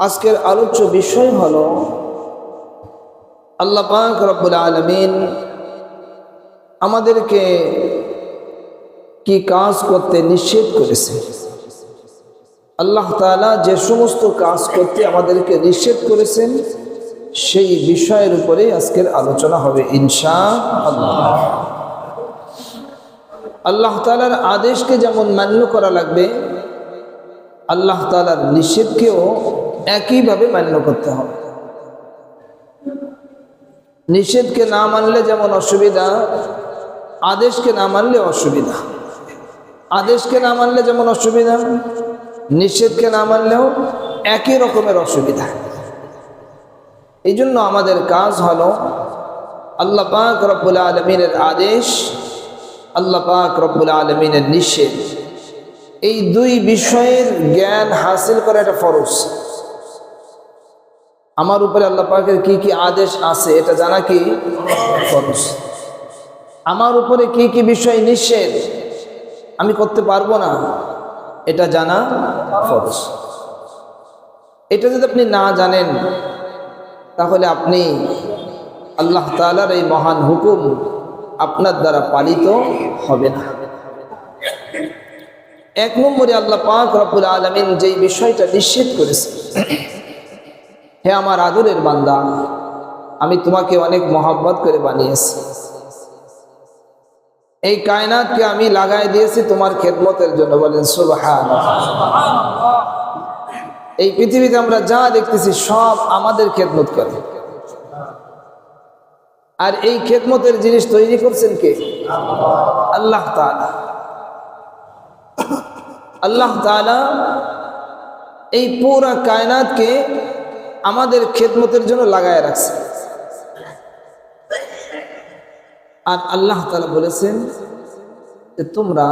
আজকের আলোচ্য বিষয় হলো আল্লাহ পাক রব্বুল আলামিন আমাদেরকে কি কাজ করতে নিষেধ করেছে। আল্লাহ তাআলা যে সমস্ত কাজ করতে আমাদেরকে নিষেধ করেছেন সেই বিষয়ের উপরে আজকের আলোচনা হবে ইনশাআল্লাহ। আল্লাহ তাআলার আদেশকে যেমন মান্য করা লাগবে, আল্লাহ তাআলার নিষেধকেও একইভাবে মান্য করতে হবে। নিষেধকে না মানলে যেমন অসুবিধা, আদেশকে না মানলে অসুবিধা। আদেশকে না মানলে যেমন অসুবিধা, নিষেধকে না মানলেও একই রকমের অসুবিধা। এই জন্য আমাদের কাজ হলো আল্লাহ পাক রব্বুল আলামিনের আদেশ, আল্লাহ পাক রব্বুল আলামিনের নিষেধ, এই দুই বিষয়ের জ্ঞান হাসিল করা এটা ফরজ। আমার উপরে আল্লাহ পাকের কি কি আদেশ আছে এটা জানা কি ফরজ। আমার উপরে কি কি বিষয় নিষেধ আমি করতে পারবো না এটা জানা ফরজ। এটা যদি আপনি না জানেন তাহলে আপনি আল্লাহ তাআলার এই মহান হুকুম আপনার দ্বারা পালিত হবে না। এক নম্বরে আল্লাহ পাক রব্বুল আলামিন যেই বিষয়টা নিষেধ করেছে, হে আমার আদরের বান্দা, আমি তোমাকে অনেক মহব্বত করে বানিয়েছি, এই কায়নাতকে আমি লাগাই দিয়েছি তোমার খেদমতের জন্য। বলেন সুবহানাল্লাহ। এই পৃথিবীতে আমরা যা দেখতেছি সব আমাদের খেদমত করে, আর এই খেদমতের জিনিস তৈরি করছেন কে? আল্লাহ তাআলা। আল্লাহ তাআলা এই পুরা কায়নাতকে আমাদের খেদমতের জন্য লাগায় রাখছে। আর আল্লাহ তাআলা বলেছেন যে তোমরা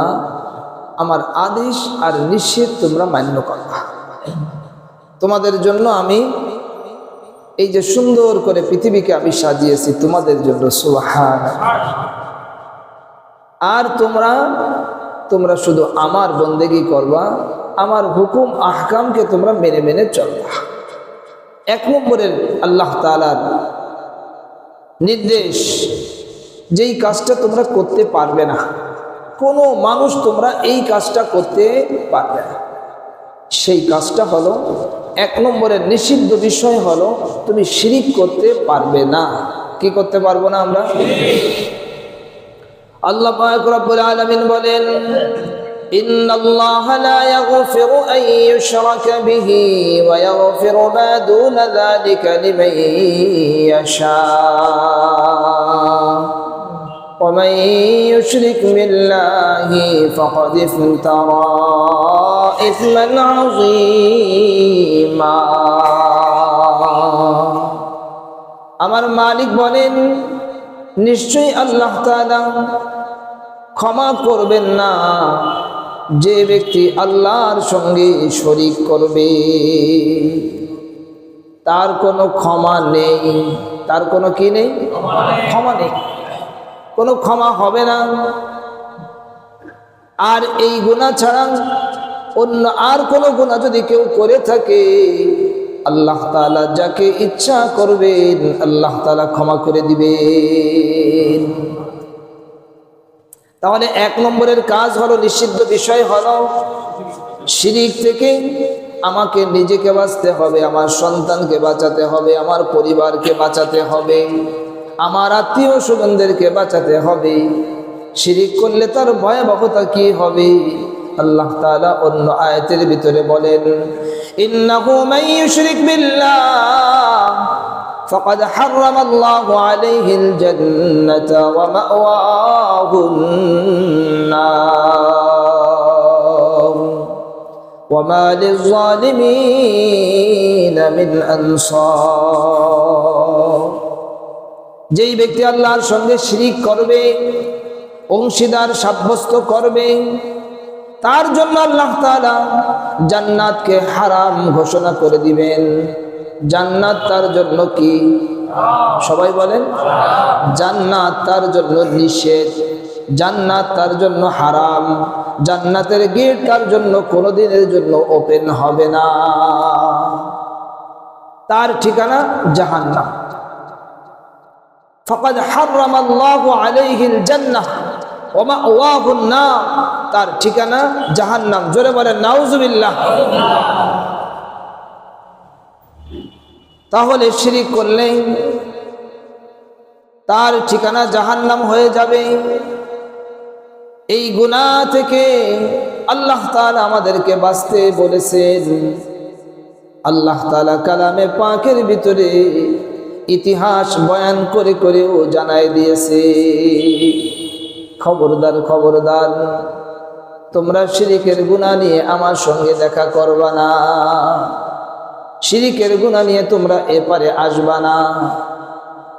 আমার আদেশ আর নিষেধ তোমরা মান্য করবা। তোমাদের জন্য আমি এই যে সুন্দর করে পৃথিবীকে আমি সাজিয়েছি তোমাদের জন্য, সুবহানাল্লাহ। আর তোমরা শুধু আমার বন্দেগী করবা, আমার হুকুম আহকামকে তোমরা মেনে মেনে চলবা। এক নম্বরের আল্লাহ তাআলার নির্দেশ, যেই কাজটা তোমরা করতে পারবে না, কোনো মানুষ তোমরা এই কাজটা করতে পারবে না, সেই কাজটা হলো, এক নম্বরের নিষিদ্ধ বিষয় হলো তুমি শিরিক করতে পারবে না। কি করতে পারবো না আমরা? আল্লাহ পাক রব্বুল আলামিন বলেন, ইন্নাল্লাহা লা ইয়াগফিরু আন ইউশরাকা বিহি ওয়া ইয়াগফিরু মা দুনা যালিকা লিমান ইয়াশা ওয়া মান ইউশরিক বিল্লাহি ফাকাদ ইফতারা ইসমান আযীমা। আমার মালিক বলেন, নিশ্চয়ই আল্লাহ তাআলা ক্ষমা করবেন না যে ব্যক্তি আল্লাহর সঙ্গে শরীক করবে। তার কোনো ক্ষমা নেই। তার কোনো কি নেই? ক্ষমা নেই, কোনো ক্ষমা হবে না। আর এই গুনাহ ছাড়া অন্য আর কোনো গুনাহ যদি কেউ করে থাকে, আল্লাহ তাআলা যাকে ইচ্ছা করবেন আল্লাহ তাআলা ক্ষমা করে দিবেন। তাহলে এক নম্বরের কাজ হলো, নিষিদ্ধ বিষয় হলো শিরিক থেকে আমাকে নিজেকে বাঁচতে হবে, আমার সন্তানকে বাঁচাতে হবে, আমার পরিবারকে বাঁচাতে হবে, আমার আত্মীয় স্বজনদেরকে বাঁচাতে হবে। শিরিক করলে তার ভয়াবহতা কি হবে? আল্লাহ তাআলা অন্য আয়াতের ভিতরে বলেন, ইন্নাহু মান ইউশরিক বিল্লাহ ফাকাদ হারামাল্লাহু আলাইহিল জান্নাতা ওয়া মাওয়াহুন নার ওয়া মা লিয-যালিমিন মিন আনসার। যেই ব্যক্তি আল্লাহর সঙ্গে শিরিক করবে, অংশীদার সাব্যস্ত করবে, তার জন্য আল্লাহ তাআলা জান্নাতকে হারাম ঘোষণা করে দিবেন। জান্নাত তার জন্য কি? সবাই বলেন, জান্নাত তার জন্য নিষেধ, জান্নাত তার জন্য হারাম, জান্নাতের গেট তার জন্য কোনোদিনের জন্য ওপেন হবে না। তার ঠিকানা জাহান্নাম। ফাকাদ হারামাল্লাহু আলাইহিল জান্নাহ ওয়া মাওয়াহুন নার, তার ঠিকানা জাহান্নাম। জোরে বলেন নাউজুবিল্লাহ। তাহলে শিরক করলে তার ঠিকানা জাহান্নাম হয়ে যাবে। এই গুনাহ থেকে আল্লাহ তাআলা আমাদেরকে বাঁচতে বলেছেন। আল্লাহ তাআলা কালামে পাকের ভিতরে ইতিহাস বয়ান করে করেও জানাই দিয়েছে, খবরদার খবরদার, তোমরা শিরকের গুনাহ নিয়ে আমার সঙ্গে দেখা করবা না, শিরকের গুনাহ নিয়ে তোমরা এপারে আসবা না।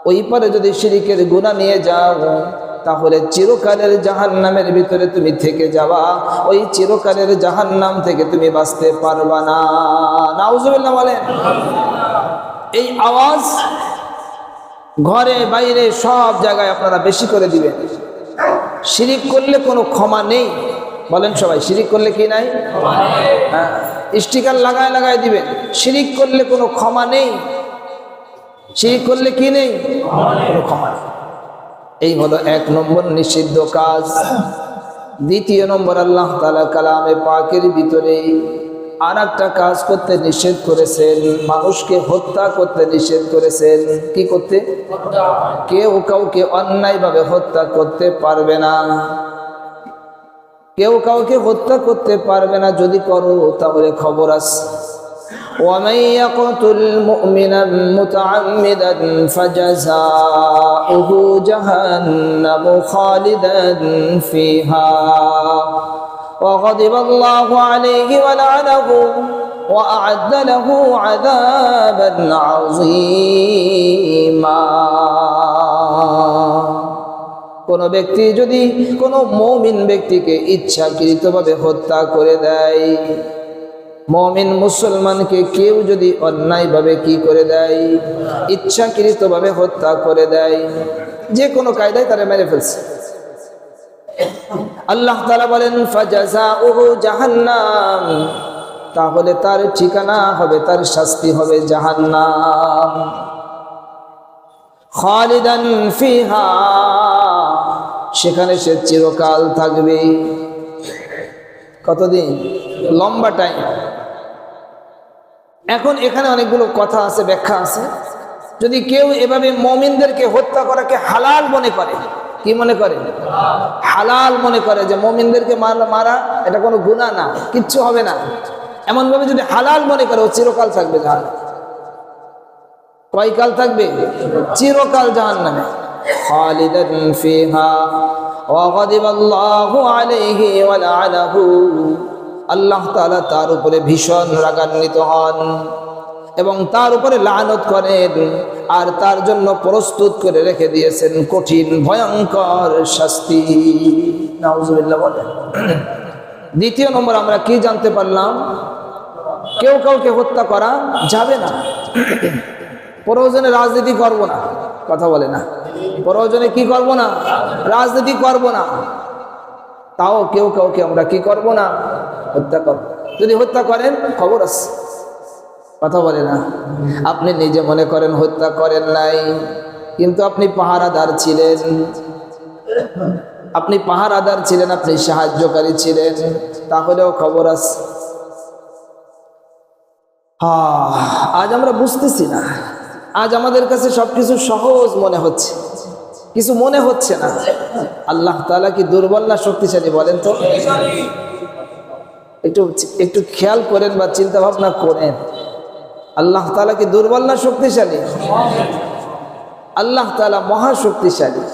ওই পারে যদি শিরকের গুনাহ নিয়ে যাও তাহলে চিরকালের জাহান্নামের ভিতরে তুমি থেকে যাবা, ওই চিরকালের জাহান্নাম থেকে তুমি বাঁচতে পারবা না। নাউজুবিল্লাহ বলেন। এই আওয়াজ ঘরে বাইরে সব জায়গায় আপনারা বেশি করে দিবেন। শিরিক করলে কোনো ক্ষমা নেই, বলেন সবাই, শিরিক করলে কি নাই? হ্যাঁ, স্টিকার লাগায় লাগায় দিবেন, শিরিক করলে কোনো ক্ষমা নেই। শিরিক করলে কি নেই? কোনো ক্ষমা নেই। এই হলো 1 নম্বর নিষিদ্ধ কাজ। 2 নম্বর, আল্লাহ তাআলা কালামে পাকের ভিতরে আর একটা কাজ করতে নিষেধ করেছেন, মানুষকে হত্যা করতে নিষেধ করেছেন। কি করতে? কেউ কাউকে অন্যায়ভাবে হত্যা করতে পারবে না, কেউ কাউকে হত্যা করতে পারবে না। যদি করো তাহলে খবর আছে। ومن يقتل مؤمنا متعمدا فجزاؤه جهنم خالدا فيها وغضب الله عليه ولعنه وأعد له عذابا عظيما। কোন ব্যক্তি যদি কোন মুমিন ব্যক্তিকে ইচ্ছাকৃতভাবে হত্যা করে দেয়, মুমিন মুসলমানকে কেউ যদি অন্যায়ভাবে কি করে দেয়, ইচ্ছাকৃতভাবে হত্যা করে দেয়, যে কোনো কায়দায় তারা মেরে ফেলছে, আল্লাহ তাআলা বলেন ফাজাযাউহু জাহান্নাম, তাহলে তার ঠিকানা হবে, তার শাস্তি হবে জাহান্নাম। খালিদান ফিহা, সেখানে সে চিরকাল থাকবে। কতদিন? লম্বা টাইম। এখন এখানে অনেকগুলো কথা আছে, ব্যাখ্যা আছে। যদি কেউ এভাবে মুমিনদেরকে হত্যা করাকে হালাল মনে করে, কি মনে করে? হালাল মনে করে যে মুমিনদেরকে মারা এটা কোনো গুনাহ না, কিচ্ছু হবে না, এমন ভাবে যদি হালাল মনে করে, ও চিরকাল থাকবে জাহান্নামে। কয়কাল থাকবে? চিরকাল জাহান্নামে। খালিদান ফিহা ওয়া গাদিবাল্লাহু আলাইহি ওয়া লা'নাহু, আল্লাহ তাআলা তার উপরে ভীষণ রাগান্বিত হন এবং তার উপরে লানত করেন, আর তার জন্য প্রস্তুত করে রেখে দিয়েছেন কঠিন ভয়ঙ্কর শাস্তি। নাউজুবিল্লাহ বলেন। 2 নম্বর আমরা কি জানতে পারলাম? কেউ কাউকে হত্যা করা যাবে না। প্রয়োজনে রাজনীতি করব না, কথা বলে না, প্রয়োজনে কি করব না? রাজনীতি করব না। তাও কেউ কাউকে আমরা কি করব না? হত্যা করব। যদি হত্যা করেন খবর আছে, কথা বলে না। আপনি নিজে মনে করেন হত্যা করেন নাই, কিন্তু আপনি পাহারাদার ছিলেন, আপনি পাহারাদার ছিলেন, আপনি সাহায্যকারী ছিলেন, তাহলেও খবর আছে। আজ আমরা বুঝতেছি না, আজ আমাদের কাছে সবকিছু সহজ মনে হচ্ছে, কিছু মনে হচ্ছে না। আল্লাহ তাআলা কি দুর্বল না শক্তিশালী বলেন তো? একটু খেয়াল করেন বা চিন্তা ভাবনা করেন, আল্লাহ তাআলা কি দুর্বল না শক্তিশালী? আল্লাহ তাআলা মহা শক্তিশালী,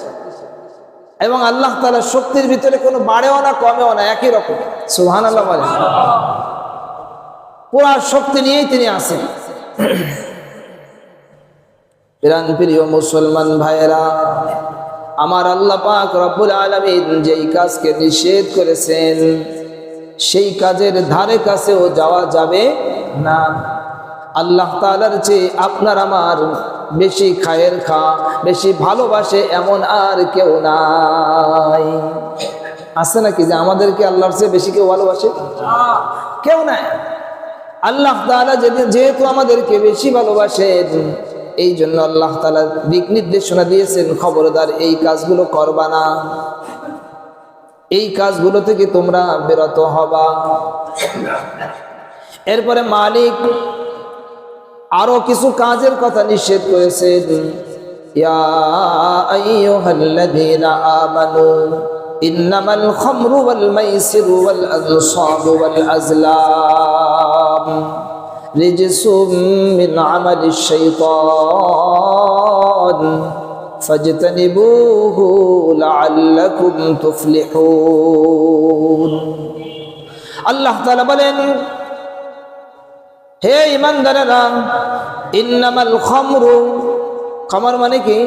এবং আল্লাহ তাআলা শক্তির ভিতরে কোনো বাড়েও না কমেও না, একই রকম। সুবহানাল্লাহ বলেন। পুরা শক্তি নিয়েই তিনি আছেন। প্রিয় মুসলমান ভাইয়েরা, আমার আল্লাহ পাক রব্বুল আলামিন যেই কাজকে নিষেধ করেছেন সেই কাজের ধারে কাছেও যাওয়া যাবে না। আল্লাহ তাআলার চেয়ে আপনার আমার বেশি খায়ের খা, বেশি ভালোবাসে এমন আর কেউ নাই। আছে নাকি যে আমাদেরকে আল্লাহর চেয়ে বেশি কেউ ভালোবাসে? কেউ নাই। আল্লাহ তাআলা যেহেতু আমাদেরকে বেশি ভালোবাসেন, এই জন্য আল্লাহ তাআলা দিক নির্দেশনা দিয়েছেন, খবরদার এই কাজগুলো করবা না, এই কাজগুলো থেকে তোমরা বিরত হবা। এরপরে মালিক আরো কিছু কাজের কথা নিষেধ করেছেন। ইয়া আইয়ুহাল্লাযীনা আমানু ইন্নামাল খামরু ওয়াল মাইসিরু ওয়াল আনসাবু ওয়াল আজলাম রিজসুম মিন আমালিশ শাইতান ফাজতানিবুহু লাআল্লাকুম তুফলিহুন। আল্লাহ তাআলা বলেন, হে ঈমানদারেরা, ইন্নামাল খামরু, খামর মানে কি?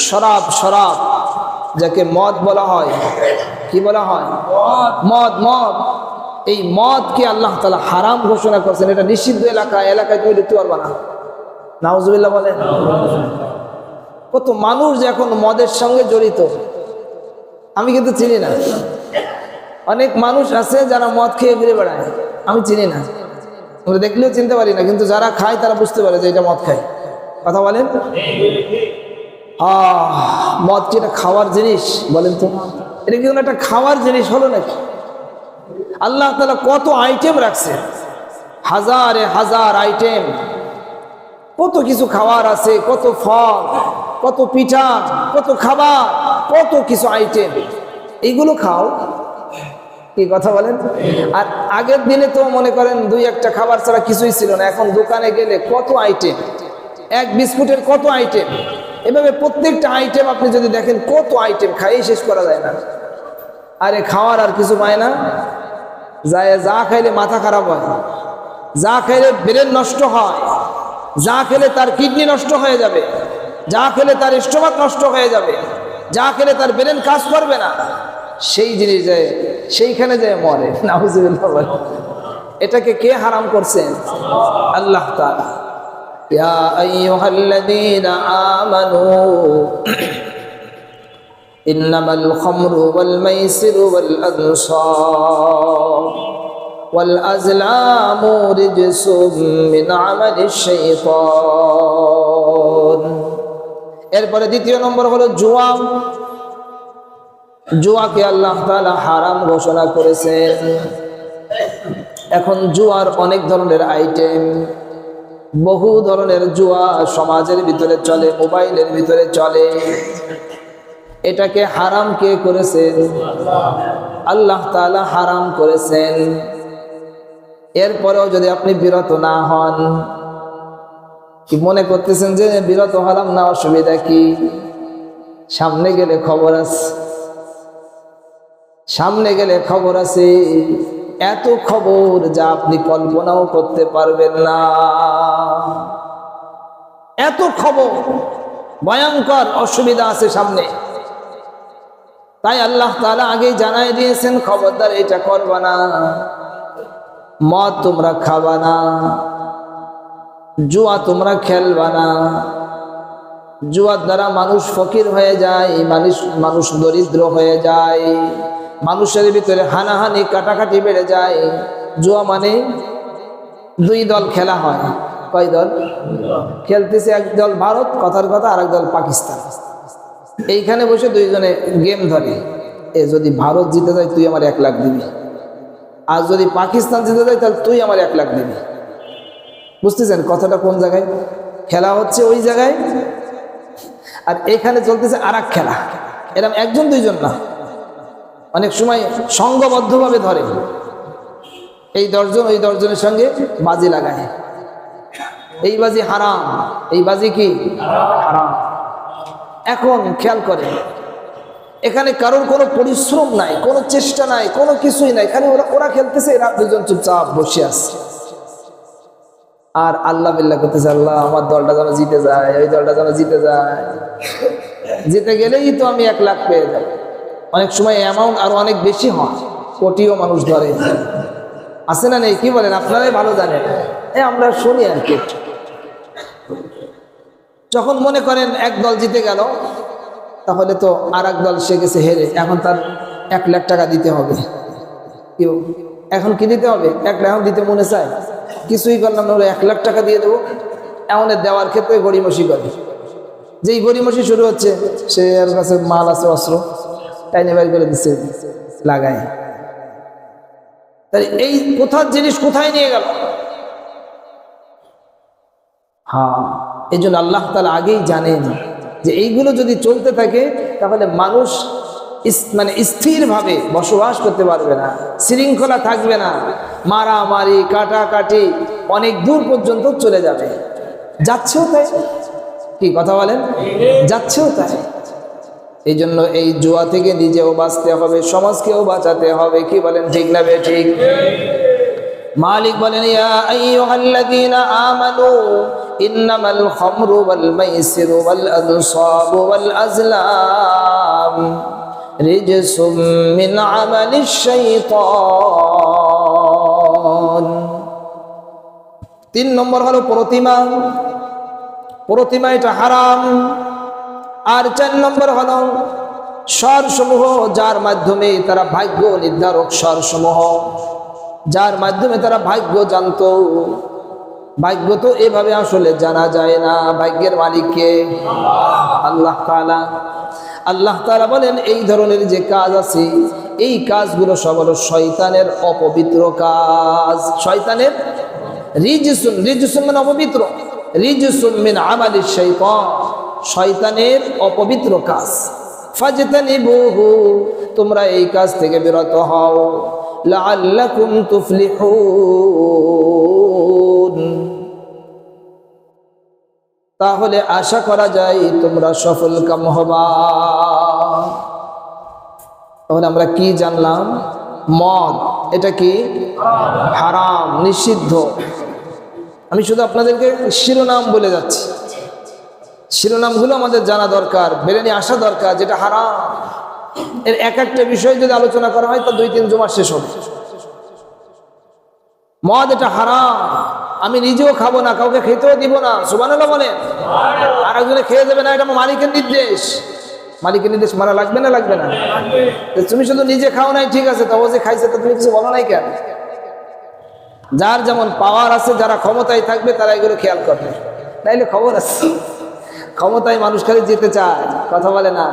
শরাব। শরাব যাকে মদ বলা হয়। কি বলা হয়? মদ। মদ, এই মদকে আল্লাহ তাআলা হারাম ঘোষণা করছেন। এটা নিষিদ্ধ এলাকায় তুমি ঢুকতে পারবা না। নাউজুবিল্লাহ বলেন। কত মানুষ যে এখন মদের সঙ্গে জড়িত, আমি কিন্তু চিনি না। অনেক মানুষ আছে যারা মদ খেয়ে ঘুরে বেড়ায়, আমি চিনি না, আমরা দেখলেও চিনতে পারি না, কিন্তু যারা খায় তারা বুঝতে পারে যে এটা মদ খায়। কথা বলেন। মদ কি এটা খাওয়ার জিনিস? বলেন তো, এটা কি একটা খাওয়ার জিনিস হলো নাকি? আল্লাহ তাআলা কত আইটেম রাখছে, হাজারে হাজার আইটেম, কত কিছু খাবার আছে, কত ফল, কত পিঠা, কত খাবার, কত কিছু আইটেম। এইগুলো খাও, কি কথা বলেন? আর আগের দিনে তো মনে করেন দুই একটা খাবার ছাড়া কিছুই ছিল না। এখন দোকানে গেলে কত আইটেম, এক বিস্কুটের কত আইটেম, এভাবে প্রত্যেকটা আইটেম আপনি যদি দেখেন কত আইটেম, খাইয়ে শেষ করা যায় না। আরে খাওয়ার আর কিছু পায় না, যা খাইলে মাথা খারাপ হয়, যা খাইলে ব্রেন নষ্ট হয়, যা খেলে তার কিডনি নষ্ট হয়ে যাবে, যা খেলে তার স্টোমাক নষ্ট হয়ে যাবে, যা খেলে তার ব্রেন কাজ করবে না, সেই জিনিস যায় সেইখানে যায় মরে। নাউজুবিল্লাহ। এটাকে কে হারাম করছেন? আল্লাহ তাআলা। ইয়া আইয়ুহাল্লাযীনা আমানু ইন্নামাল খামরু ওয়াল মাইসিরু ওয়াল আনসাব ওয়াল আজলামু রিজসুম মিন আমালিশ শাইতান। এরপরে দ্বিতীয় নম্বর হলো জুয়া। জুয়াকে আল্লাহ তাআলা হারাম ঘোষণা করেছেন। এখন জুয়ার অনেক ধরনের আইটেম, বহু ধরনের জুয়া সমাজের ভিতরে চলে, মোবাইলের ভিতরে চলে। এটাকে হারাম কে করেছেন? আল্লাহ তাআলা হারাম করেছেন। এরপরেও যদি আপনি বিরত না হন, কি মনে করতেছেন যে বিরত হলাম না, অসুবিধা কি? সামনে গেলে খবর আছে, সামনে গেলে খবর আছে, এত খবর যা আপনি কল্পনাও করতে পারবেন না। এত খবর, ভয়ঙ্কর অসুবিধা আছে সামনে। তাই আল্লাহ তাআলা আগেই জানাই দিয়েছেন, খবরদার এটা করবা না, মদ তোমরা খাবা না, জুয়া তোমরা খেলবা না। জুয়ার দ্বারা মানুষ ফকির হয়ে যায়, মানুষ দরিদ্র হয়ে যায়, মানুষের ভিতরে হানাহানি কাটাকাটি বেড়ে যায়। জুয়া মানে দুই দল খেলা হয়। কয় দল খেলতেছে? এক দল ভারত, কথার কথা, আর এক দল পাকিস্তান। এইখানে বসে দুইজনে গেম ধরে, যদি ভারত জিতে যায় তুই আমার 1 লাখ দিবি, আর যদি পাকিস্তান জিতে যায় তাহলে তুই আমার 1 লাখ দিবি। বুঝতেছেন কথাটা? কোন জায়গায় খেলা হচ্ছে ওই জায়গায়, আর এখানে চলতেছে আর এক খেলা। এরকম একজন দুইজন না, অনেক সময় সংঘবদ্ধভাবে ধরে, এই 10 জন ওই 10 জনের সঙ্গে বাজি লাগায়। এই বাজি হারাম, এই বাজি কি হারাম। এখন খেয়াল করে, এখানে কারোর কোনো পরিশ্রম নাই, কোনো চেষ্টা নাই, কোনো কিছুই নাই, খালি ওরা খেলতেছে, এরা দুজন চুপচাপ বসে আছে আর আল্লাহ বিল্লাহ করতেছে, আল্লাহ আমার দলটা যেন জিতে যায়, ওই দলটা যেন জিতে যায়, জিতে গেলেই তো আমি 1 লাখ পেয়ে যাব। অনেক সময় অ্যামাউন্ট আরো অনেক বেশি হয়, কোটিও মানুষ ধরে। আছে না নেই? কি বলেন? আপনারাই ভালো জানেন, আমরা শুনি আর কি। যখন মনে করেন এক দল জিতে গেল, তাহলে তো আর এক দল সে গেছে হেরে, এখন তার 1 লাখ টাকা দিতে হবে। এখন কি দিতে হবে? 1 লাখ দিতে মনে চায়? কিছুই করলাম না, 1 লাখ টাকা দিয়ে দেবো, এমন দেওয়ার ক্ষেত্রে গড়িমসি করে। যেই গড়িমসি শুরু হচ্ছে, সে এর কাছে মাল আছে, অস্ত্র টাইনে বাইর করে দিচ্ছে, লাগায়। তাই এই কোথার জিনিস কোথায় নিয়ে গেল? হ্যাঁ, এই জন্য আল্লাহ তাআলা আগেই জানেন যে এইগুলো যদি চলতে থাকে তাহলে মানুষ মানে স্থিরভাবে বসবাস করতে পারবে না, শৃঙ্খলা থাকবে না, মারামারি কাটাকাটি অনেক দূর পর্যন্ত চলে যাবে। যাচ্ছেও তাই, কি কথা বলেন? যাচ্ছেও তাই। এই জন্য এই জুয়া থেকে নিজেও বাঁচতে হবে, সমাজকেও বাঁচাতে হবে। কি বলেন, ঠিক না বেঠিক? মালিক বলেন, ইয়া আইয়ুহাল্লাযীনা আমানু ইন্নামাল খামরু ওয়াল মাইসিরু ওয়াল আনসাবু ওয়াল আজলাম রিজসুম মিন আমালিশ শাইতান। 3 নম্বর হলো প্রতিমা। প্রতিমা এটা হারাম। আর 4 নম্বর হলো স্বরসমূহ, যার মাধ্যমে তারা ভাগ্য নির্ধারক স্বরসমূহ, যার মাধ্যমে তারা ভাগ্য জানতো। ভাগ্য তো এভাবে আসলে জানা যায় না, ভাগ্যের মালিককে আল্লাহ তাআলা। আল্লাহ তাআলা বলেন এই ধরনের যে কাজ আছে, এই কাজগুলো সব হলো শয়তানের অপবিত্র কাজ। শয়তানের রিজসুন, রিজসুন মানে অপবিত্র, রিজসুম মিন আমালিশ শাইতান, শয়তানের অপবিত্র কাজ। ফাজতানিবুহু, তোমরা এই কাজ থেকে বিরত হও। লাআল্লাকুম তুফলিহুন, তাহলে আশা করা যায় তোমরা সফলকাম হবা। তাহলে আমরা কি জানলাম? মদ এটা কি? হারাম, নিষিদ্ধ। আমি শুধু আপনাদেরকে শিরোনাম বলে যাচ্ছি, শিরোনামগুলো আমাদের জানা দরকার, বেরেনি আসা দরকার, যেটা হারাম। এর এক একটা বিষয় যদি আলোচনা করা হয় তা 2-3 জুমা শেষ হবে। মদ এটা হারাম, আমি নিজেও খাবো না, কাউকে খেতেও দিব না। সুবহানাল্লাহ বলেন। আর একজনে খেয়ে দেবে না, এটা আমার মালিকের নির্দেশ। মালিকের নির্দেশ মানা লাগবে না লাগবে না? তুমি শুধু নিজে খাও নাই, ঠিক আছে, তবে যে খাইছে তো তুমি কিছু বলো নাই কেন? যার যেমন পাওয়ার আছে, যারা ক্ষমতায় থাকবে তারা এগুলো খেয়াল করবে, তাইলে খবর আছে। ক্ষমতায় মানুষ খালি যেতে চায়, কথা বলে না।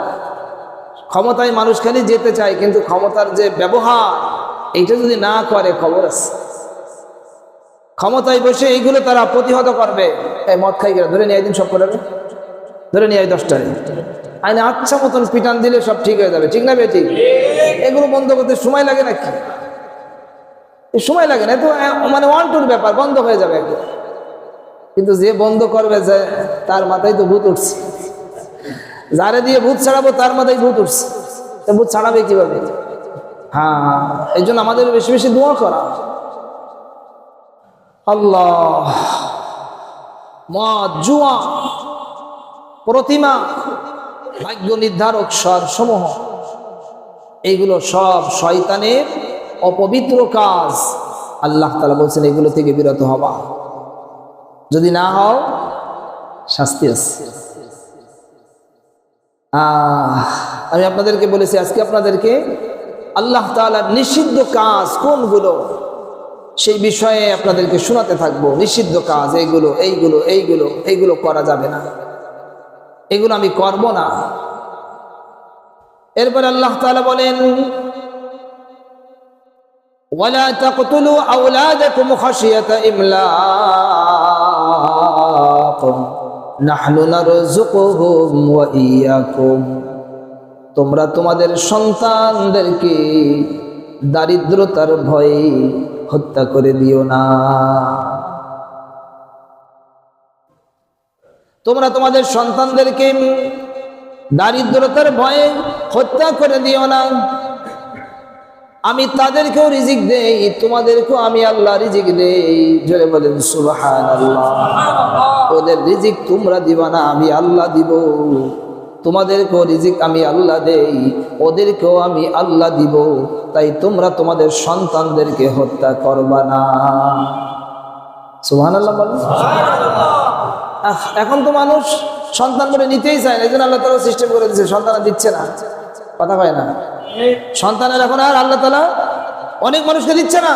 ক্ষমতায় মানুষ খালি যেতে চায়, কিন্তু ক্ষমতার যে ব্যবহার এইটা যদি না করে, খবর আছে। ক্ষমতায় বসে এইগুলো তারা প্রতিহত করবে। এই মদ খাই গেলে ধরে নিয়ে একদিন সব করে, ধরে নিয়ে 10টায় আইনে আচ্ছা মতন পিটান দিলে সব ঠিক হয়ে যাবে। ঠিক না বেটি? এগুলো বন্ধ করতে সময় লাগে নাকি? সময় লাগে না তো, মানে 1-2 ব্যাপার, বন্ধ হয়ে যাবে একদম। কিন্তু যে বন্ধ করবে, যে তার মাথায় তো ভূত উঠছে। যারে দিয়ে ভূত ছাড়াবো তার মাথায় ভূত উঠছে, ভূত ছাড়াবে কিভাবে? হ্যাঁ, এই জন্য আমাদের বেশি বেশি দোয়া করা। আল্লাহ, মদ, জুয়া, প্রতিমা, ভাগ্য নির্ধারক স্বরসমূহ, এইগুলো সব শয়তানের অপবিত্র কাজ। আল্লাহ তাআলা বলছেন এগুলো থেকে বিরত হবা, যদি না হও শাস্তি আছে। আমি আপনাদেরকে বলেছি, আজকে আপনাদেরকে আল্লাহ তাআলার নিষিদ্ধ কাজ কোনগুলো সেই বিষয়ে আপনাদেরকে শোনাতে থাকবো। নিষিদ্ধ কাজ এইগুলো, এইগুলো, এইগুলো, এইগুলো করা যাবে না, এগুলো আমি করব না। এরপর আল্লাহ তাআলা বলেন, ওয়ালা তাকতুলু আওলাদাকুম খাশিয়াতা ইমলাক নাহনু নারযুকুহুম ওয়া ইয়্যাকুম, তোমরা তোমাদের সন্তানদেরকে দারিদ্রতার ভয়ে হত্যা করে দিও না। তোমরা তোমাদের সন্তানদেরকে দারিদ্রতার ভয়ে হত্যা করে দিও না। আমি তাদেরকেও রিজিক দেই, তোমাদেরকেও আমি আল্লাহ রিজিক দেই। জোরে বলেন সুবহানাল্লাহ। ওদের রিজিক তোমরা দিবা না, আমি আল্লাহ দিব। তোমাদেরকেও রিজিক আমি আল্লাহ দেই, ওদেরকেও আমি আল্লাহ দিব। তাই তোমরা তোমাদের সন্তানদেরকে হত্যা করবা না। সুবহানাল্লাহ বলেন। এখন তো মানুষ সন্তান বলে নিতেই চায় না, এই জন্য আল্লাহ তাআলা সিস্টেম করে দিচ্ছে, সন্তান দিচ্ছে না। কথা হয় না? সন্তানের এখন আর আল্লাহ তাআলা অনেক মানুষকে দিচ্ছে না।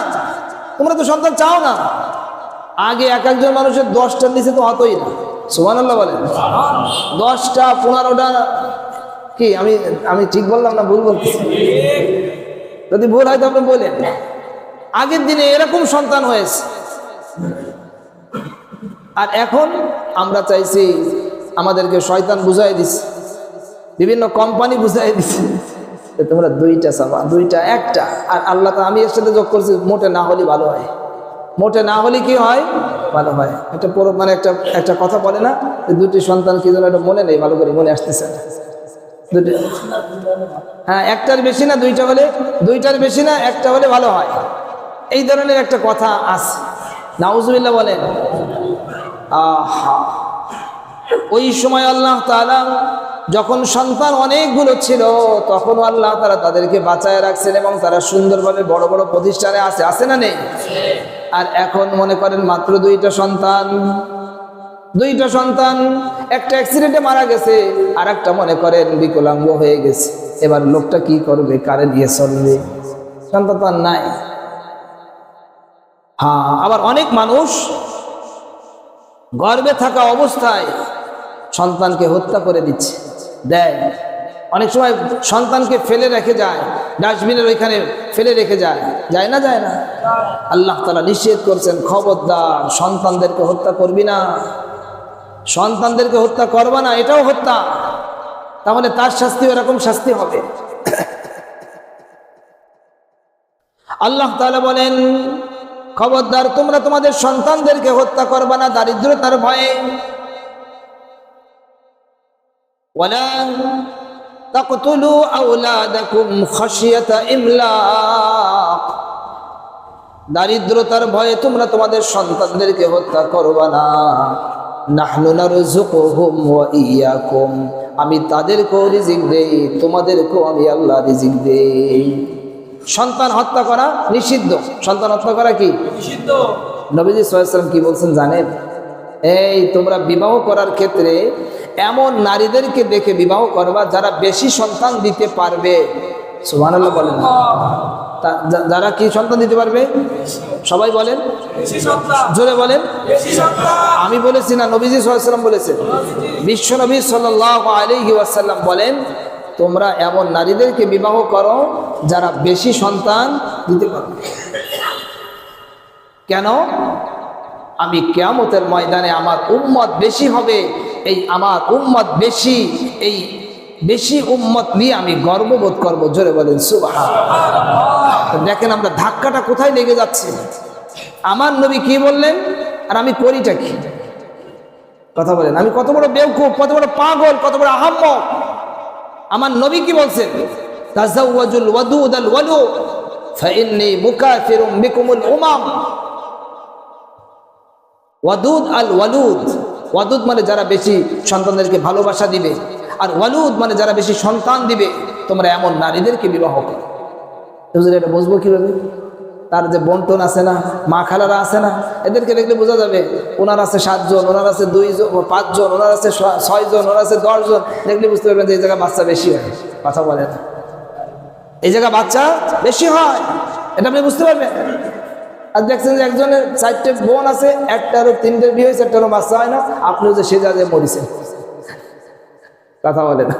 তোমরা তো সন্তান চাও না, আগে এক একজন মানুষের 10টার নিচে তো হতোই না। সুবহানাল্লাহ বলেন। 10টা 15টা কি আমি ঠিক বললাম না ভুল বলতেছি? যদি ভুল হয় তো আপনি বলেন। আগের দিনে এরকম সন্তান হয়েছে, আর এখন আমরা চাইছি, আমাদেরকে শয়তান বুঝাই দিচ্ছে, বিভিন্ন কোম্পানি বুঝাই দিচ্ছে তোমরা 2টা চাবা, 2টা 1টা। আর আল্লাহ তো আমি এর সাথে যোগ করছি মোটে না হলে ভালো হয়, মোটে না হলে কি হয় ভালো হয়। একটা মানে একটা কথা বলে না, 2টি সন্তান কি যেন এটা মনে নেই, ভালো করে মনে আসতেছে না। 2টি, হ্যাঁ, 1টার বেশি না 2টা হলে, 2টার বেশি না 1টা হলে ভালো হয়, এই ধরনের একটা কথা আছে। নাউজুবিল্লাহ বলেন। আহা, ওই সময় আল্লাহ তাআলা যখন সন্তান অনেকগুলো ছিল তখন আল্লাহ তাআলা তাদেরকে বাঁচায় রাখছেন এবং তারা সুন্দরভাবে বড় বড় প্রতিষ্ঠানে আছে না নেই? আর এখন মনে করেন মাত্র 2টা সন্তান, 2টা সন্তান, একটা অ্যাক্সিডেন্টে মারা গেছে, আর একটা মনে করেন বিকলাঙ্গ হয়ে গেছে। এবার লোকটা কি করবে, কারে নিয়ে চলবে? সন্তান তো আর নাই। হ্যাঁ, আবার অনেক মানুষ গর্ভে থাকা অবস্থায় সন্তানকে হত্যা করে দিচ্ছে, দেয়। অনেক সময় সন্তানকে ফেলে রেখে যায়, ডাস্টবিনের ওইখানে ফেলে রেখে যায়, যায় না? যায় না? আল্লাহ তাআলা নিষেধ করছেন, খবরদার সন্তানদেরকে হত্যা করবি না, সন্তানদেরকে হত্যা করবা না, এটাও হত্যা। তাহলে তার শাস্তি এরকম শাস্তি হবে। আল্লাহ তাআলা বলেন, খবরদার তোমরা তোমাদের সন্তানদেরকে হত্যা করবা না দারিদ্রতার ভয়ে। ওয়ালা তাকতুলু আওলাদাকুম খাশিয়াতা ইমলাক, দারিদ্রতার ভয়ে তোমরা তোমাদের সন্তানদেরকে হত্যা করবা না। নাহনু নারযুকুহুম ওয়া ইয়্যাকুম, আমি তাদেরকেও রিজিক দেই, তোমাদেরকেও আমি আল্লাহ রিজিক দেই। সন্তান হত্যা করা নিষিদ্ধ। সন্তান হত্যা করা কি নিষিদ্ধ? নবীজি সাল্লাল্লাহু আলাইহি ওয়াসাল্লাম কি বলছেন জানেন? এই তোমরা বিবাহ করার ক্ষেত্রে এমন নারীদেরকে দেখে বিবাহ করবা যারা বেশি সন্তান দিতে পারবে। সুবহানাল্লাহ বলেন। যারা কি সন্তান দিতে পারবে? সবাই বলেন বেশি সন্তান, জোরে বলেন বেশি সন্তান। আমি বলেছি না, নবীজি সাল্লাল্লাহু আলাইহি ওয়াসাল্লাম বলেছেন। বিশ্ব নবী সাল্লাল্লাহু আলাইহি ওয়াসাল্লাম বলেন, তোমরা এমন নারীদেরকে বিবাহ করো যারা বেশি সন্তান দিতে পারবে। কেন? আমি কিয়ামতের ময়দানে আমার উম্মত বেশি হবে, এই আমার উম্মত বেশি, এই বেশি উম্মত নিয়ে আমি গর্ববোধ করব। জোরে বলেন সুবহানাল্লাহ। দেখেন আমরা ধাক্কাটা কোথায় লেগে যাচ্ছে। আমার নবী কি বললেন আর আমি করিটা কি? কথা বলেন, আমি কত বড় বেওকুফ, কত বড় পাগল, কত বড় আহাম্মক। আমার নবী কি বলছেন? তাযাওয়াজুল ওয়াদুদাল ওয়ালুদ ফাইন্নী মুকাফিরুম বিকুমুল উমাম। ওয়াদুদ আল ওয়ালুদ, ওয়াদুদ মানে যারা বেশি সন্তানদেরকে ভালোবাসা দিবে, আর ওয়ালুদ মানে যারা বেশি সন্তান দিবে। তোমরা এমন নারীদেরকে বিবাহ করো। এটা বুঝবো কিভাবে? তার যে বন্টন আছে না, মা খালারা আছে না, এদেরকে দেখলে বোঝা যাবে ওনার আছে 7 জন, ওনার আছে 2 জন, 5 জন, ওনার আছে 6 জন, ওনার আছে 10 জন। দেখলে বুঝতে পারবেন যে এই জায়গায় বাচ্চা বেশি হয়। কথা বলে না, এই জায়গায় বাচ্চা বেশি হয়, এটা আপনি বুঝতে পারবেন। আর দেখছেন যে একজনের 4টে বোন আছে, একটারও 3টে বিয়ে হয়েছে, একটারও বাচ্চা হয় না, আপনিও যে সে জায়গায় মরিছেন। কথা বলে না,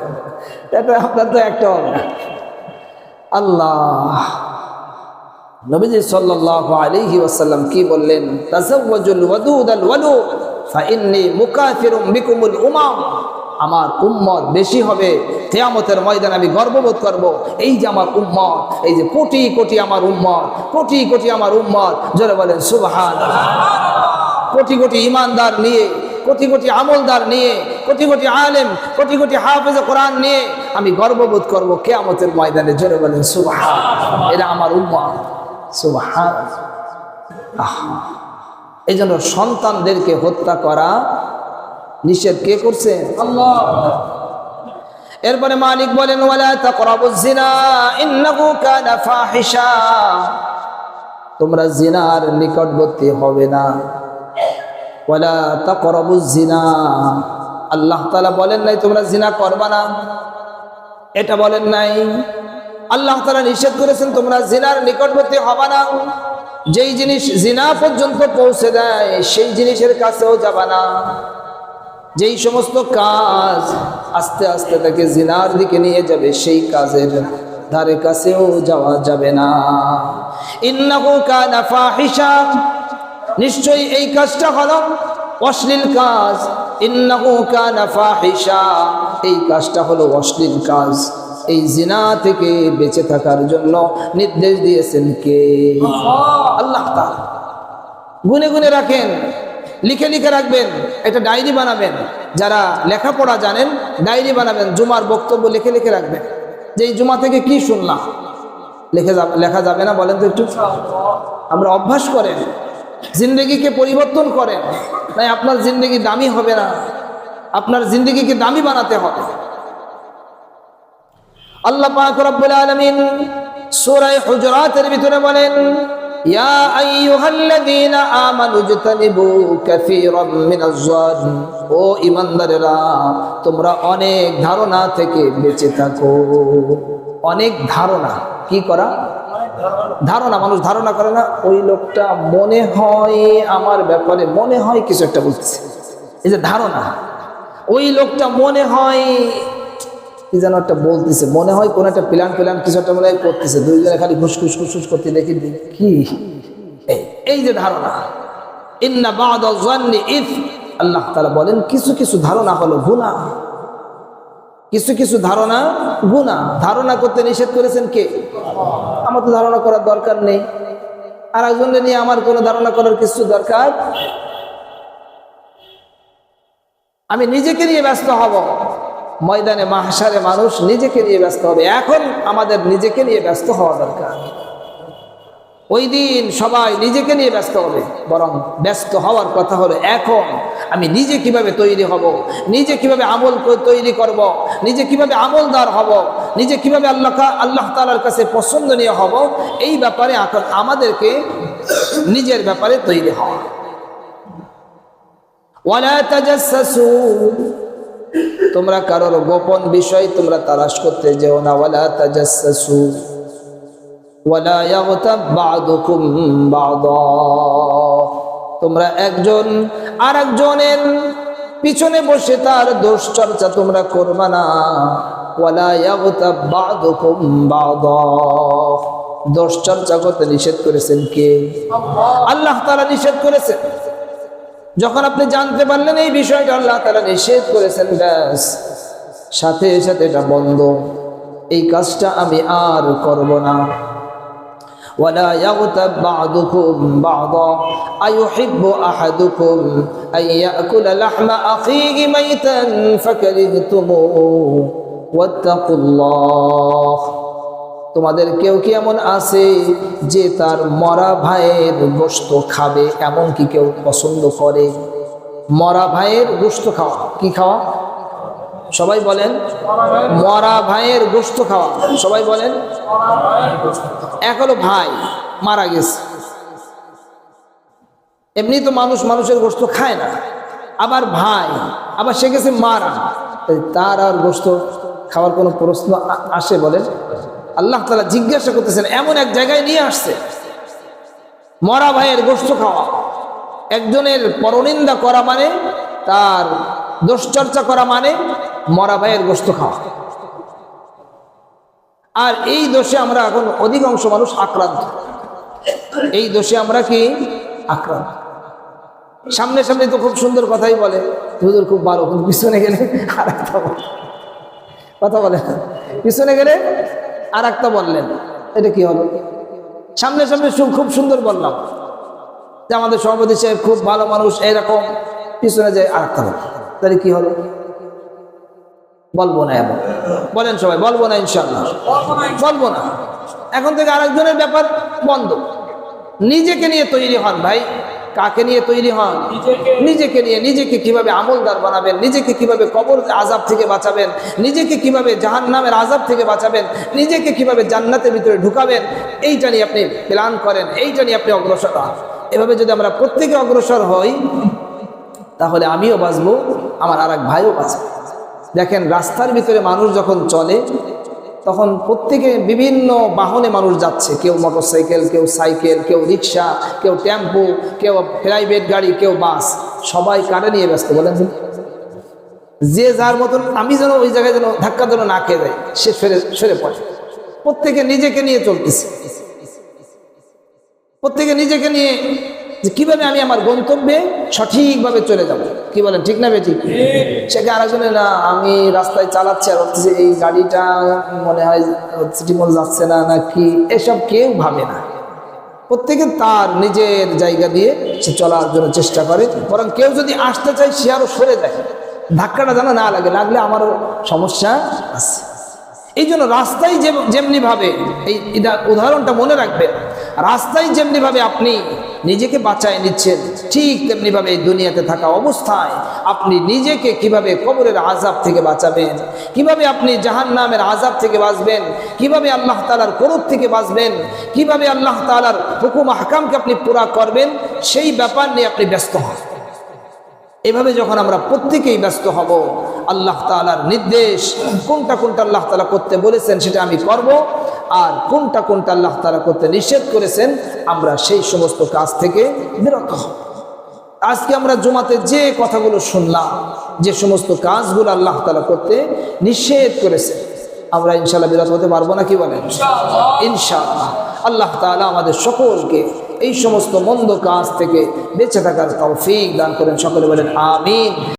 এটা আপনার তো একটা হবে না। আল্লাহ নবীজি সাল্লাল্লাহু আলাইহি ওয়াসাল্লাম কি বললেন? তাযাওয়াজুল ওয়াদুদাল ওয়ালুদ ফাইন্নী মুকাফিরুম বিকুমুল উমাম। আমার উম্মত বেশি হবে, কিয়ামতের ময়দানে আমি গর্ববোধ করব। এই যে আমার উম্মত, এই যে কোটি কোটি আমার উম্মত, কোটি কোটি আমার উম্মত। জোরে বলেন সুবহানাল্লাহ। কোটি কোটি ঈমানদার নিয়ে, কোটি কোটি আমলদার নিয়ে, কোটি কোটি আলেম, কোটি কোটি হাফেজ কোরআন নিয়ে আমি গর্ববোধ করব কিয়ামতের ময়দানে। জোরে বলেন সুবহানাল্লাহ। এরা আমার উম্মত। সুবহানাল্লাহ। এই জন্য সন্তানদেরকে হত্যা করা নিষেধ কে করছে? আল্লাহ। এরপরে মালিক বলেন, ওয়ালা তাকরাবুজ জিনা ইন্নাহু কানা ফাহিশা। তোমরা জিনার নিকটবর্তী হবে না। ওয়ালা তাকরাবুজ জিনা, আল্লাহ তাআলা বলেন নাই তোমরা জিনা করবা না, এটা বলেন নাই। আল্লাহ তাআলা নিষেধ করেছেন তোমরা জিনার নিকটবর্তী হবা না। যেই জিনিস জিনা পর্যন্ত পৌঁছে দেয় সেই জিনিসের কাছেও যাবা না। যেই সমস্ত কাজ আস্তে আস্তে তাকে জিনার দিকে নিয়ে যাবে সেই কাজের ধারে কাছেও যাওয়া যাবে না। ইন্নাহু কানা ফাহিশা, নিশ্চয়ই এই কাজটা হলো অশ্লীল কাজ। ইন্নাহু কানা ফাহিশা, এই কাজটা হলো অশ্লীল কাজ। এই জিনা থেকে বেঁচে থাকার জন্য নির্দেশ দিয়েছেন কে? আল্লাহ তাআলা। গুনে গুনে রাখেন, লিখে লিখে রাখবেন, একটা ডায়েরি বানাবেন। যারা লেখাপড়া জানেন ডায়েরি বানাবেন, জুমার বক্তব্য লিখে লিখে রাখবেন যে এই জুমা থেকে কি শুনলাম। লেখা যাবে না বলেন তো একটু? আমরা অভ্যাস করেন, জিন্দেগিকে পরিবর্তন করেন, তাই আপনার জিন্দেগি দামি হবে না, আপনার জিন্দেগিকে দামি বানাতে হবে। আল্লাহ পাক রব্বুল আলামিন সূরা হুজুরাতের ভিতরে বলেন, ইয়া আইয়ুহাল্লাযীনা আমানু ইজতানিবু কাসীরাম মিনাজ-যান, ও ঈমানদারেরা তোমরা অনেক ধারণা থেকে বেঁচে থাকো। অনেক ধারণা, কি করা? ধারণা। মানুষ ধারণা করে না, ওই লোকটা মনে হয় আমার ব্যাপারে মনে হয় কিছু একটা বলতেছে। এই যে ধারণা, ওই লোকটা মনে হয় কি যেন একটা বলতেছে, মনে হয় কোন একটা প্ল্যান কিছু একটা মনে হয় করতেছে। দুইজনে খালি ঘুসঘুস খুসখুস করতে দেখি কি, এই যে ধারণা। ইন্না বা'দা যান্নি ইথম, আল্লাহ তাআলা বলেন কিছু কিছু ধারণা হলো গুনাহ। কিছু কিছু ধারণা গুনাহ। ধারণা করতে নিষেধ করেছেন কে? আমার তো ধারণা করার দরকার নেই, আর একজনের নিয়ে আমার কোনো ধারণা করার কিছু দরকার। আমি নিজেকে নিয়ে ব্যস্ত হব। ময়দানে মাহশারে মানুষ নিজেকে নিয়ে ব্যস্ত হবে। এখন আমাদের নিজেকে নিয়ে ব্যস্ত হওয়া দরকার। ওই দিন সবাই নিজেকে নিয়ে ব্যস্ত হবে, বরং ব্যস্ত হওয়ার কথা হলো এখন আমি নিজে কিভাবে তৈরি হব, নিজে কিভাবে আমল তৈরি করব, নিজে কিভাবে আমলদার হব, নিজে কিভাবে আল্লাহ তাআলার কাছে পছন্দনীয় হব, এই ব্যাপারে এখন আমাদেরকে নিজের ব্যাপারে তৈরি হওয়া। ওয়ালা তাজাসসু, তোমরা কারোর গোপন বিষয় তোমরা তালাশ করতে যেও না। ওয়ালা তাজাসসু ওয়ালা ইয়াগতাব বা'দুকুম বা'দা, তোমরা একজন আরেকজনের পিছনে বসে তার দোষ চর্চা তোমরা করবে না। ওয়ালা ইয়াগতাব বা'দুকুম বা'দা, দোষ চর্চা করতে নিষেধ করেছেন কে? আল্লাহ তাআলা নিষেধ করেছেন। যখন আপনি জানতে পারলেন এই বিষয়টা আল্লাহ তাআলা নিষেধ করেছেন, ব্যাস সাথে সাথে এটা বন্ধ, এই কাজটা আমি আর করব না। ওয়ালা ইয়াগতাব বা'দুকুম বা'দা আইয়ুহিব্বু আহাদুকুম আইয়াকুলা লাহমা আখিহি মাইতান ফাকারিহতুমুহু ওয়াত্তাকুল্লাহ, তোমাদের কেউ কি এমন আছে যে তার মরা ভাইয়ের গোশত খাবে? এমন কি কেউ পছন্দ করে? মরা ভাইয়ের গোশত খাওয়া, কি খাওয়া? সবাই বলেন মরা ভাইয়ের গোশত খাওয়া। সবাই বলেন। এক হলো ভাই মারা গেছে, এমনি তো মানুষ মানুষের গোশত খায় না, আবার ভাই, আবার সে গেছে মারা, তার আর গোশত খাওয়ার কোনো প্রশ্ন আসে? বলেন। আল্লাহ তাআলা জিজ্ঞাসা করতেছেন, এমন এক জায়গায় নিয়ে আসছে মরা ভাইয়ের গোশত খাওয়া। একজনের পরনিন্দা করা মানে, তার দোষচর্চা করা মানে মরা ভাইয়ের গোশত খাওয়া। আর এই দোষে আমরা এখন অধিকাংশ মানুষ আক্রান্ত। এই দোষে আমরা কি আক্রান্ত? সামনে সামনে তো খুব সুন্দর কথাই বলে, হুজুর খুব ভালো, পিছনে গেলে আর একটা কথা বলে, পিছনে গেলে আর একটা বললেন, এটা কি হলো? সামনে সামনে খুব সুন্দর বললাম যে আমাদের সভাপতি সাহেব খুব ভালো মানুষ, এইরকম, পিছনে যায় আর একটা বল, তাহলে কি হলো? বলবো না। এমন বলেন সবাই, বলবো না, ইনশাআল্লাহ বলবো না। এখন থেকে আরেকজনের ব্যাপার বন্ধ। নিজেকে নিয়ে তৈরি হন ভাই। কাকে নিয়ে তৈরি হন? নিজেকে নিয়ে। নিজেকে কিভাবে আমলদার বানাবেন, নিজেকে কিভাবে কবর আযাব থেকে বাঁচাবেন, নিজেকে কিভাবে জাহান্নামের আযাব থেকে বাঁচাবেন, নিজেকে কিভাবে জান্নাতের ভিতরে ঢুকাবেন, এইটা নিয়ে আপনি প্ল্যান করেন, এইটা নিয়ে আপনি অগ্রসর হন। এভাবে যদি আমরা প্রত্যেকে অগ্রসর হই, তাহলে আমিও বাঁচবো, আমার আর এক ভাইও বাঁচবে। দেখেন রাস্তার ভিতরে মানুষ যখন চলে, তখন প্রত্যেকে বিভিন্ন বাহনে মানুষ যাচ্ছে, কেউ মোটরসাইকেল, কেউ সাইকেল, কেউ রিক্সা, কেউ টেম্পো, কেউ প্রাইভেট গাড়ি, কেউ বাস, সবাই কারে নিয়ে ব্যস্ত বলেন? যে যার মতন, আমি যেন ওই জায়গায় যেন ধাক্কা যেন না খেয়ে যায়, সে সরে পড়ে। প্রত্যেকে নিজেকে নিয়ে চলতেছে, প্রত্যেকে নিজেকে নিয়ে যে কিভাবে আমি আমার গন্তব্যে সঠিকভাবে চলে যাব। কি বলেন, ঠিক না বেঠিক? সেখানে আরেকজনে, না আমি রাস্তায় চালাচ্ছি আর হচ্ছে এই গাড়িটা মনে হয় ঠিকমতো যাচ্ছে না নাকি, এসব কেউ ভাবে না। প্রত্যেকে তার নিজের জায়গা দিয়ে সে চলার জন্য চেষ্টা করে, বরং কেউ যদি আসতে চায় সে আরো সরে যায়, ধাক্কাটা যেন না লাগে, লাগলে আমারও সমস্যা আছে। এই জন্য রাস্তায় যেমনি ভাবে, এই উদাহরণটা মনে রাখবেন, রাস্তায় যেমনি ভাবে আপনি নিজেকে বাঁচায় নিচ্ছেন, ঠিক তেমনি ভাবে এই দুনিয়াতে থাকা অবস্থায় আপনি নিজেকে কিভাবে কবরের আযাব থেকে বাঁচাবেন, কিভাবে আপনি জাহান্নামের আযাব থেকে বাঁচবেন, কিভাবে আল্লাহ তাআলার ক্রোধ থেকে বাঁচবেন, কিভাবে আল্লাহ তাআলার হুকুম আহকামকে আপনি পুরা করবেন, সেই ব্যাপার নিয়ে আপনি ব্যস্ত হন। এভাবে যখন আমরা প্রত্যেকেই ব্যস্ত হব, আল্লাহ তাআলার নির্দেশ কোনটা কোনটা আল্লাহ তাআলা করতে বলেছেন সেটা আমি করব, আর কোনটা কোনটা আল্লাহ তাআলা করতে নিষেধ করেছেন আমরা সেই সমস্ত কাজ থেকে বিরত হব। আজকে আমরা জুমাতে যে কথাগুলো শুনলাম, যে সমস্ত কাজগুলো আল্লাহ তাআলা করতে নিষেধ করেছেন, আমরা ইনশাআল্লাহ বিরত হতে পারবো না? কি বলেন? ইনশাআল্লাহ। আল্লাহ তাআলা আমাদের সকলকে এই সমস্ত মন্দ কাজ থেকে বেঁচে থাকার তৌফিক দান করেন। সকলে বলেন আমিন।